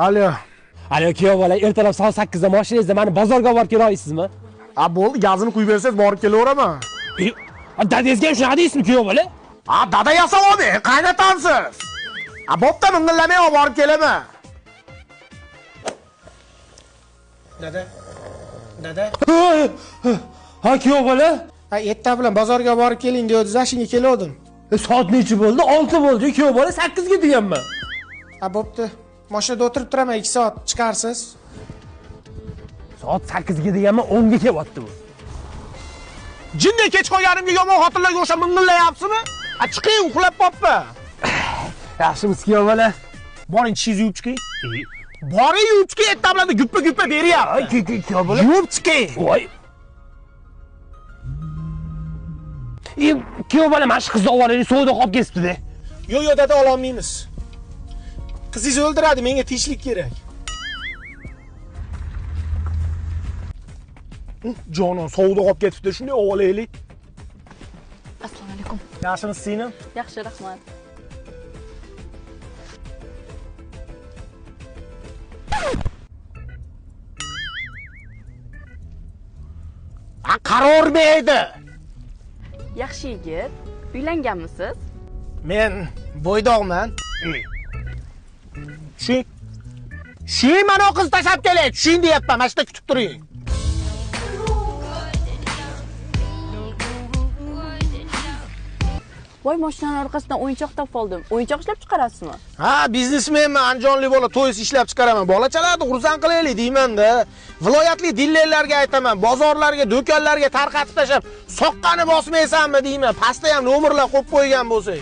Alo. Alo kuyov bola, ertalab soat 8 da mashinangizda meni bozorga olib kela olasizmi? Bo'ldi, gazini quyib bersangiz borib kelaveraman. Dadangizga ham shunaqa deysizmi kuyov bola? Dada yasavodi, qaynatansiz. Bo'pti, mingillamay olib borib kelaman. Dada. Ha kuyov bola? Erta bilan bozorga borib keling deydi, shunga keldim. Soat necha bo'ldi? 6 bo'ldi. Kuyov bola 8 ga deganman. Bo'pti. Mashinada o'tirib turaman, 2 soat chiqarsiz. Soat 8 ga deganman, 10 ga kelyapti bu. Jinday kech qolganimga yomon xotinlarga o'sha mingillayapsizmi? Chiqing, uxlab qoppa. Yaxshimisiz kuyov bola? Boring, tishingizni yuvib chiqing. Boring, yuvib chiqing, erta bilan guppa beryapti. Kuyov bola. Yuvib chiqing. Voy. Kuyov bola, mana shu qizni olib olaylik, savdo qolib ketibdi-da. Yo'q, dada, ola olmaymiz. Qizingiz o'ldiradi, menga tinchlik kerak. Jonon, savdo qolib ketibdi, shunday olaylik. Assalomu alaykum. Yaxshimisiz, singlim? Yaxshi, rahmat. Qaror berdi. Yaxshi yigit. Uylanganmisiz? Men bo'ydoqman. Tushing, mana o qiz tashlab kelay. Tushing deyapman, mana shunda kutib turing. Voy, mashinalar orqasidan o'yinchoq topib oldim. O'yinchoq ishlab chiqarasizmi? Biznesmenman, andijonlik bola, to'y ishlab chiqaraman. Bolachalarni xursand qilaylik deyman-da. Viloyatli dillerlarga aytaman, bozorlarga, do'konlarga tarqatib tashab, soqqani bosmaysanmi deyman. Pastda ham nomerlar qo'yib qo'ygan bo'lsak.